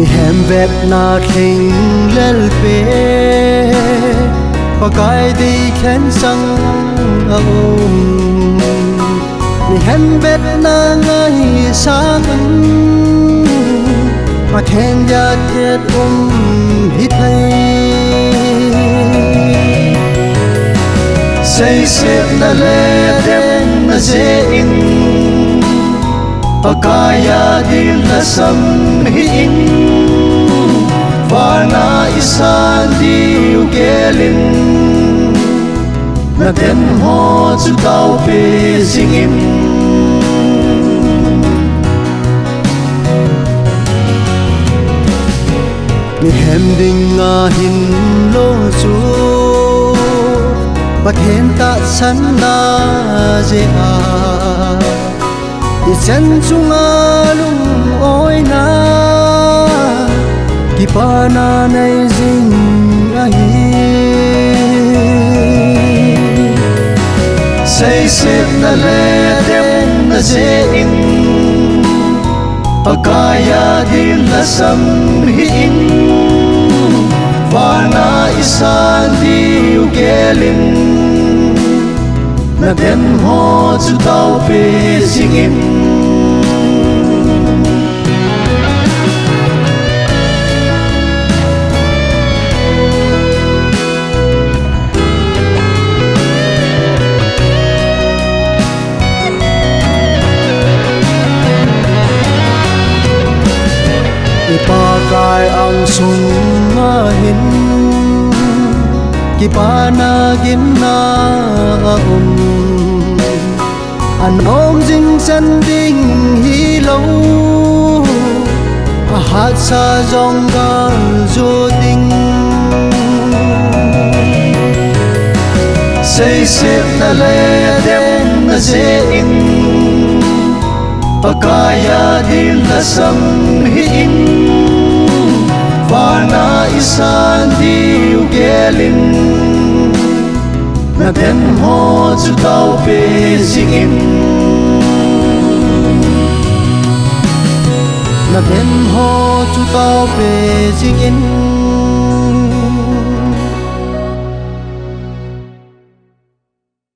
hem vet na thing lel pe pakai di khen sang aum ni hem vet na ngai sang ma khen ya ket hi thai say sep na le dem na ze in pakaya dil na sam hi in varna isan diu gelin na den ho chu tau pe singin ni hem ding a hin lo chu pathen ta san na je a chân chunga lung oi na ki pa na nei jing a hi say sep na le dem na je in pakaya dil na sam hi in varna isan diu gelin na den ho chu tau pe singin ipakai ang sunga hin kipanagin na an om jing chân ding hi lâu hát sa dòng ga du ding say sep na le dem na je in pakaya dil na sam hi in varna isan diu gelin na den ho chu tau pe singin na den ho chu tau pe singin